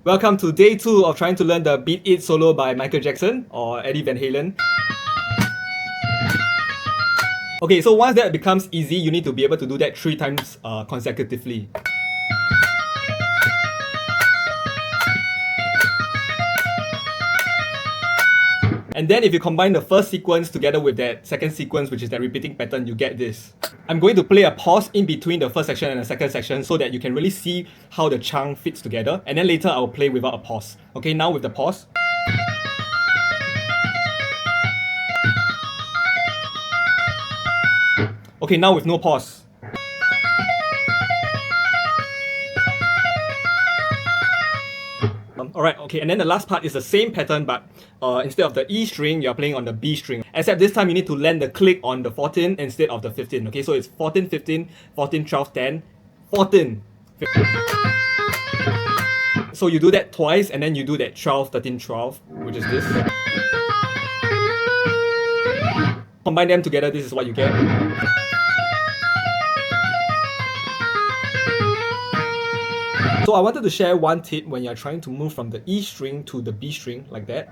Welcome to day 2 of trying to learn the Beat It solo by Michael Jackson or Eddie Van Halen. Okay, so once that becomes easy, you need to be able to do that 3 times consecutively. And then if you combine the first sequence together with that second sequence, which is that repeating pattern, you get this. I'm going to play a pause in between the first section and the second section so that you can really see how the chunk fits together. And then later I'll play without a pause. Okay, now with the pause. Okay, now with no pause. Alright, okay, and then the last part is the same pattern, but instead of the E string, you're playing on the B string. Except this time you need to land the click on the 14 instead of the 15. Okay, so it's 14, 15, 14, 12, 10, 14. 15. So you do that twice, and then you do that 12, 13, 12, which is this. Combine them together, this is what you get. So I wanted to share one tip when you're trying to move from the E string to the B string, like that.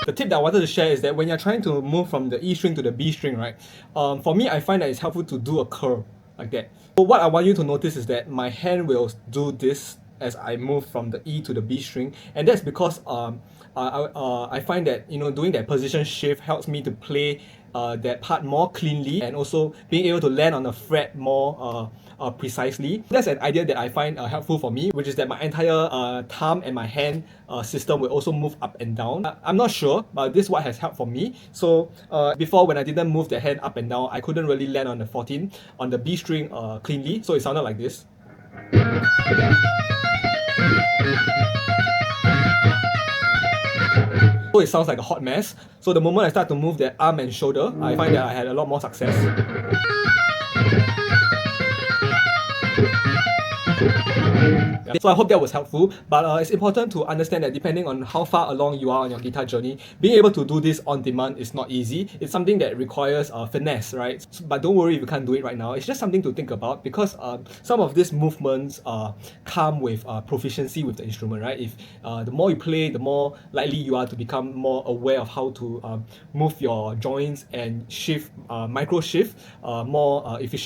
The tip that I wanted to share is that when you're trying to move from the E string to the B string, right? For me, I find that it's helpful to do a curl, like that. So what I want you to notice is that my hand will do this as I move from the E to the B string, and that's because I find that doing that position shift helps me to play that part more cleanly, and also being able to land on the fret more precisely. That's an idea that I find helpful for me, which is that my entire thumb and my hand system will also move up and down. I'm not sure, but this is what has helped for me. So before, when I didn't move the hand up and down, I couldn't really land on the 14 on the B string cleanly, so it sounded like this. So it sounds like a hot mess. So the moment I start to move the arm and shoulder, I find that I had a lot more success. So I hope that was helpful, but it's important to understand that depending on how far along you are on your guitar journey, being able to do this on demand is not easy. It's something that requires finesse, right? But don't worry if you can't do it right now. It's just something to think about, because some of these movements come with proficiency with the instrument, right? If the more you play, the more likely you are to become more aware of how to move your joints and shift, micro shift more efficiently.